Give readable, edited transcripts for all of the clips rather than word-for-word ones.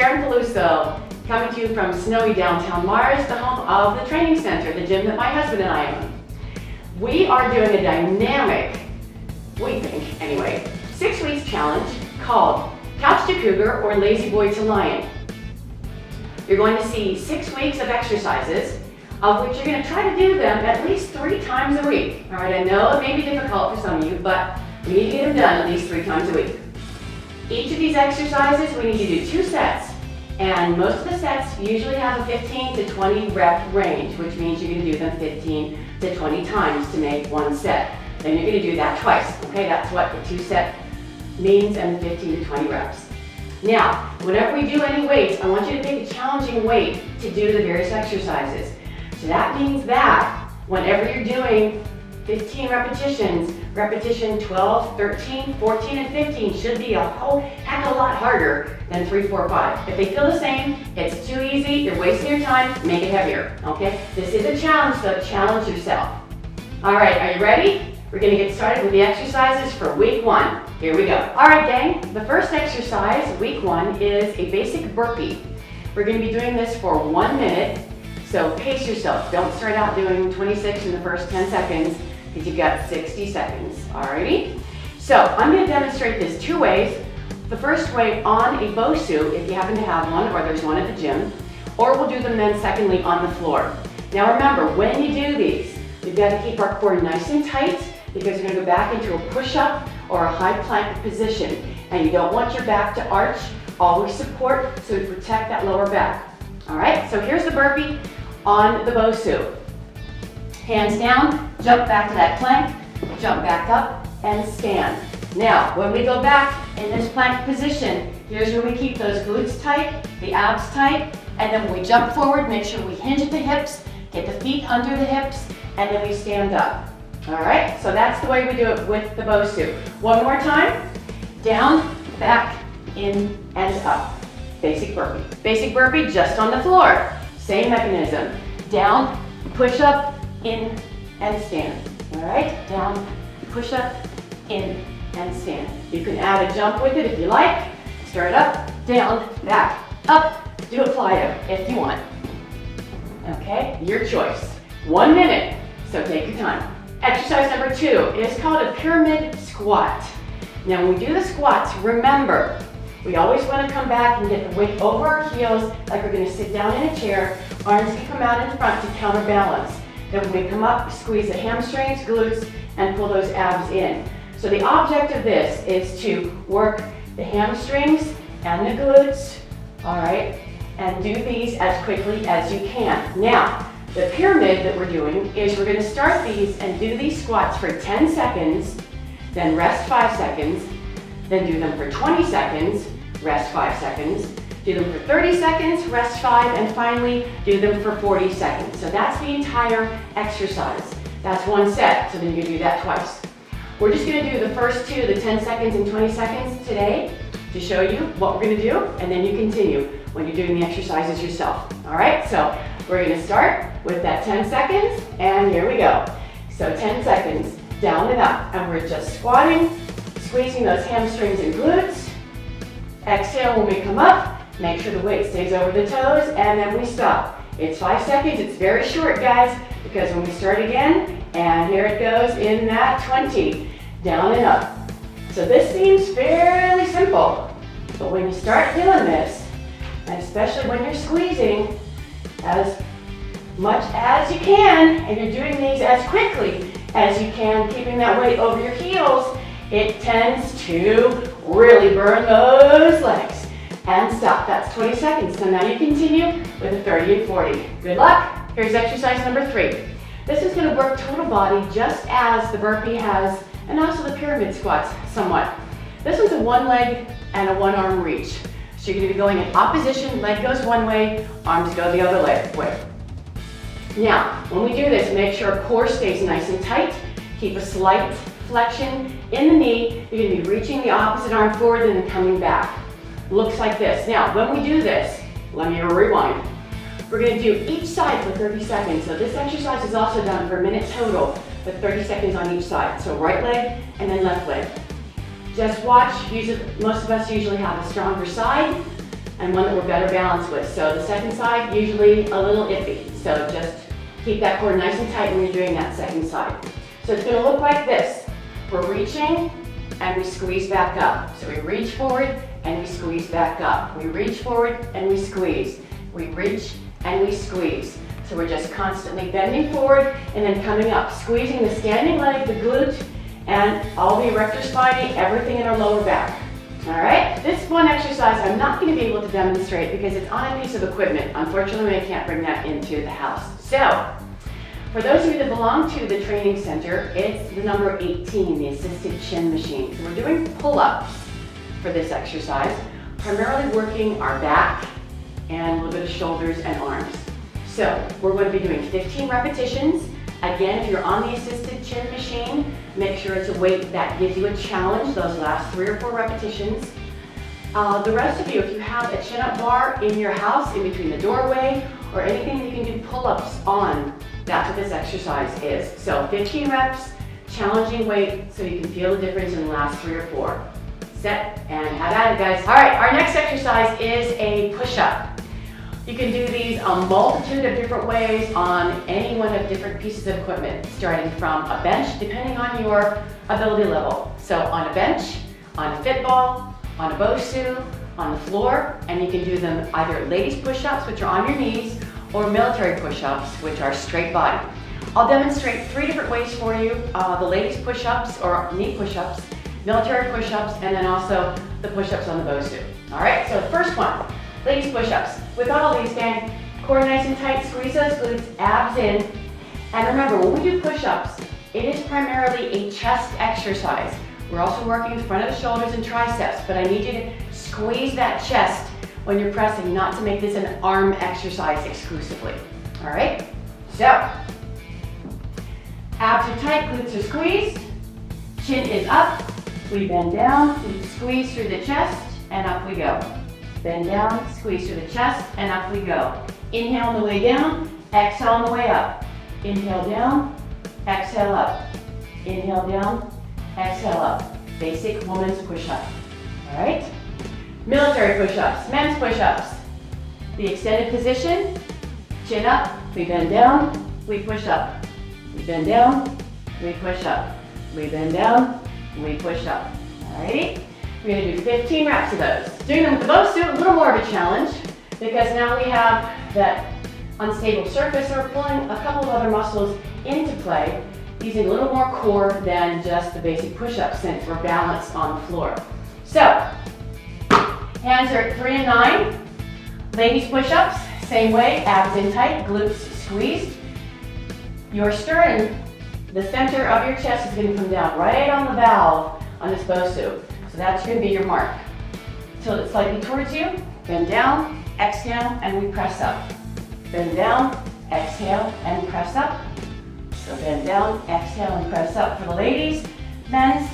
Sharon Peluso, coming to you from snowy downtown Mars, the home of the training center, the gym that my husband and I own. We are doing a dynamic, we think anyway, 6 weeks challenge called Couch to Cougar or Lazyboy to Lion. You're going to see 6 weeks of exercises, of which you're going to try to do them at least 3 times a week. All right, I know it may be difficult for some of you, but we need to get them done at least 3 times a week. Each of these exercises, we need to do 2 sets. And most of the sets usually have a 15 to 20 rep range, which means you're going to do them 15 to 20 times to make 1 set. Then you're going to do that twice. Okay, that's what the 2 set means, and the 15 to 20 reps. Now, whenever we do any weights, I want you to pick a challenging weight to do the various exercises. So that means that whenever you're doing 15 repetitions, repetition 12, 13, 14, and 15 should be a whole heck of a lot harder than 3, 4, 5. If they feel the same, it's too easy, you're wasting your time, make it heavier, okay? This is a challenge, so challenge yourself. All right, are you ready? We're gonna get started with the exercises for week 1. Here we go. All right, gang, the first exercise, week 1, is a basic burpee. We're gonna be doing this for 1 minute, so pace yourself. Don't start out doing 26 in the first 10 seconds, because you've got 60 seconds, alrighty? So I'm going to demonstrate this 2 ways. The first way on a BOSU, if you happen to have one, or there's one at the gym, or we'll do them then secondly on the floor. Now remember, when you do these, we've got to keep our core nice and tight, because you're going to go back into a push-up or a high plank position. And you don't want your back to arch, always support, so to protect that lower back. Alright, so here's the burpee on the BOSU. Hands down, jump back to that plank, jump back up, and stand. Now, when we go back in this plank position, here's where we keep those glutes tight, the abs tight, and then when we jump forward, make sure we hinge at the hips, get the feet under the hips, and then we stand up. All right, so that's the way we do it with the BOSU. One more time, down, back, in, and up. Basic burpee. Basic burpee just on the floor. Same mechanism. Down, push up, in, and stand. All right, down, push up, in, and stand. You can add a jump with it if you like. Start up, down, back, up. Do a plyo if you want. Okay, your choice. 1 minute, so take your time. Exercise number 2 is called a pyramid squat. Now when we do the squats, remember, we always want to come back and get the weight over our heels like we're going to sit down in a chair. Arms can come out in front to counterbalance. Then when we come up, squeeze the hamstrings, glutes, and pull those abs in. So the object of this is to work the hamstrings and the glutes, all right, and do these as quickly as you can. Now, the pyramid that we're doing is we're going to start these and do these squats for 10 seconds, then rest 5 seconds, then do them for 20 seconds, rest 5 seconds, do them for 30 seconds, rest 5, and finally do them for 40 seconds. So that's the entire exercise. That's 1 set, so then you do that twice. We're just going to do the first 2, the 10 seconds and 20 seconds today to show you what we're going to do, and then you continue when you're doing the exercises yourself. All right, so we're going to start with that 10 seconds, and here we go. So 10 seconds, down and up, and we're just squatting, squeezing those hamstrings and glutes. Exhale when we come up. Make sure the weight stays over the toes, and then we stop. It's 5 seconds, it's very short, guys, because when we start again, and here it goes in that 20, down and up. So this seems fairly simple, but when you start doing this, and especially when you're squeezing as much as you can, and you're doing these as quickly as you can, keeping that weight over your heels, it tends to really burn those legs. And stop. That's 20 seconds. So now you continue with the 30 and 40. Good luck. Here's exercise number 3. This is going to work total body just as the burpee has, and also the pyramid squats somewhat. This one's a 1 leg and a 1 arm reach. So you're going to be going in opposition. Leg goes one way, arms go the other way. Now, when we do this, make sure our core stays nice and tight. Keep a slight flexion in the knee. You're going to be reaching the opposite arm forward and then coming back. Looks like this. Now, when we do this, let me rewind. We're going to do each side for 30 seconds. So this exercise is also done for a minute total, with 30 seconds on each side. So right leg and then left leg. Just watch. Most of us usually have a stronger side. and one that we're better balanced with. So the second side, usually a little iffy. So just keep that core nice and tight when you're doing that second side. So it's gonna look like this. We're reaching and we squeeze back up. So we reach forward and we squeeze back up. We reach forward and we squeeze. We reach and we squeeze. So we're just constantly bending forward and then coming up, squeezing the standing leg, the glute, and all the erector spinae, everything in our lower back. All right, this one exercise I'm not going to be able to demonstrate because it's on a piece of equipment. Unfortunately, I can't bring that into the house. So, for those of you that belong to the training center, it's the number 18, the assisted chin machine. So we're doing pull-ups for this exercise, primarily working our back and a little bit of shoulders and arms. So we're going to be doing 15 repetitions. Again, if you're on the assisted chin machine, make sure it's a weight that gives you a challenge, those last 3 or 4 repetitions. The rest of you, if you have a chin-up bar in your house, in between the doorway, or anything that you can do pull-ups on, that's what this exercise is. So 15 reps, challenging weight, so you can feel the difference in the last 3 or 4. Set and have at it, guys. All right, our next exercise is a push-up. You can do these a multitude of different ways on any one of different pieces of equipment, starting from a bench, depending on your ability level. So on a bench, on a fit ball, on a BOSU, on the floor, and you can do them either ladies push-ups, which are on your knees, or military push-ups, which are straight body. I'll demonstrate 3 different ways for you, the ladies push-ups or knee push-ups, military push-ups, and then also the push-ups on the BOSU. All right, so the first one, ladies push-ups. With all these, gang, core nice and tight, squeeze those glutes, abs in. And remember, when we do push-ups, it is primarily a chest exercise. We're also working the front of the shoulders and triceps, but I need you to squeeze that chest when you're pressing, not to make this an arm exercise exclusively. All right, so abs are tight, glutes are squeezed, chin is up, we bend down, we squeeze through the chest, and up we go. Bend down, squeeze through the chest, and up we go. Inhale on the way down, exhale on the way up. Inhale down, exhale up. Inhale down, exhale up. Basic woman's push-up. All right? Military push-ups, men's push-ups. The extended position, chin up, we bend down, we push up. We bend down, we push up. We bend down, we push up. All right? We're going to do 15 reps of those. Doing them with the BOSU, a little more of a challenge because now we have that unstable surface and we're pulling a couple of other muscles into play, using a little more core than just the basic push-ups since we're balanced on the floor. So, hands are at 3 and 9. Ladies push-ups, same way, abs in tight, glutes squeezed. Your sternum, the center of your chest is going to come down right on the valve on this BOSU. So that's going to be your mark. Tilt it slightly towards you, bend down, exhale, and we press up. Bend down, exhale, and press up. So bend down, exhale, and press up. For the ladies, men's,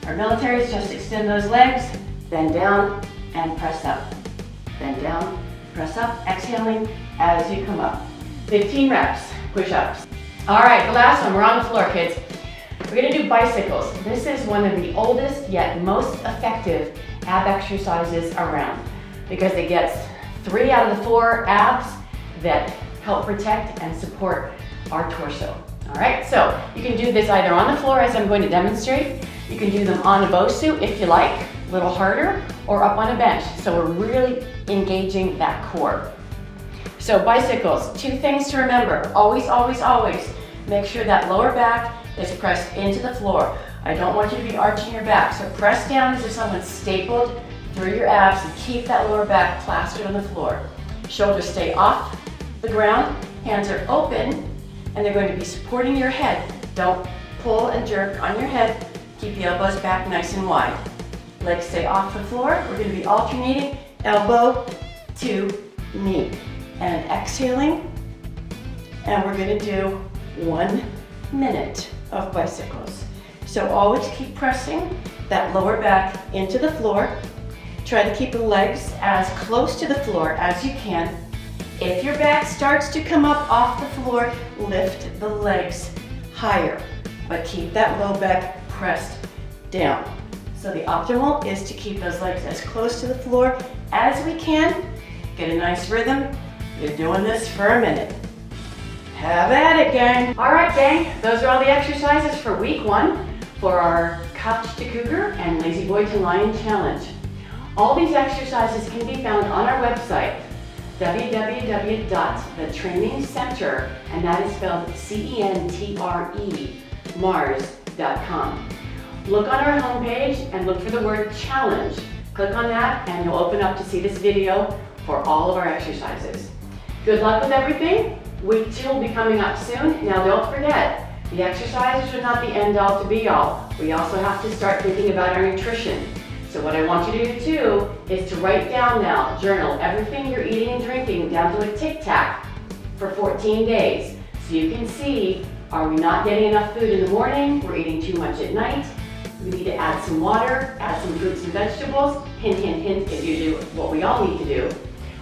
or militaries, just extend those legs, bend down, and press up. Bend down, press up, exhaling as you come up. 15 reps, push-ups. All right, the last one, we're on the floor, kids. We're going to do bicycles. This is one of the oldest yet most effective ab exercises around because it gets 3 out of the 4 abs that help protect and support our torso. All right, so you can do this either on the floor as I'm going to demonstrate. You can do them on a BOSU if you like, a little harder, or up on a bench. So we're really engaging that core. So bicycles, 2 things to remember. Always, always, always make sure that lower back is pressed into the floor. I don't want you to be arching your back. So press down as if someone stapled through your abs and keep that lower back plastered on the floor. Shoulders stay off the ground, hands are open, and they're going to be supporting your head. Don't pull and jerk on your head. Keep the elbows back nice and wide. Legs stay off the floor. We're going to be alternating elbow to knee. And exhaling, and we're going to do 1 minute of bicycles. So always keep pressing that lower back into the floor. Try to keep the legs as close to the floor as you can. If your back starts to come up off the floor, lift the legs higher, but keep that low back pressed down. So the optimal is to keep those legs as close to the floor as we can. Get a nice rhythm. You're doing this for a minute. Have at it, gang. All right, gang, those are all the exercises for week 1 for our Couch to Cougar and Lazyboy to Lion Challenge. All these exercises can be found on our website, www.thetrainingcenter, and that is spelled C-E-N-T-R-E, Mars.com. Look on our homepage and look for the word challenge. Click on that and you'll open up to see this video for all of our exercises. Good luck with everything. Week 2 will be coming up soon. Now don't forget, the exercises are not the end all to be all. We also have to start thinking about our nutrition. So what I want you to do too is to write down now, journal everything you're eating and drinking down to a tic-tac for 14 days. So you can see, are we not getting enough food in the morning? We're eating too much at night. We need to add some water, add some fruits and vegetables. Hint, hint, hint is usually what we all need to do.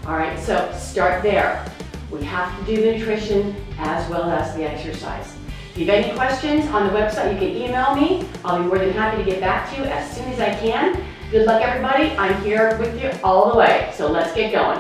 All right, so start there. We have to do the nutrition as well as the exercise. If you have any questions on the website, you can email me. I'll be more than happy to get back to you as soon as I can. Good luck, everybody. I'm here with you all the way, so let's get going.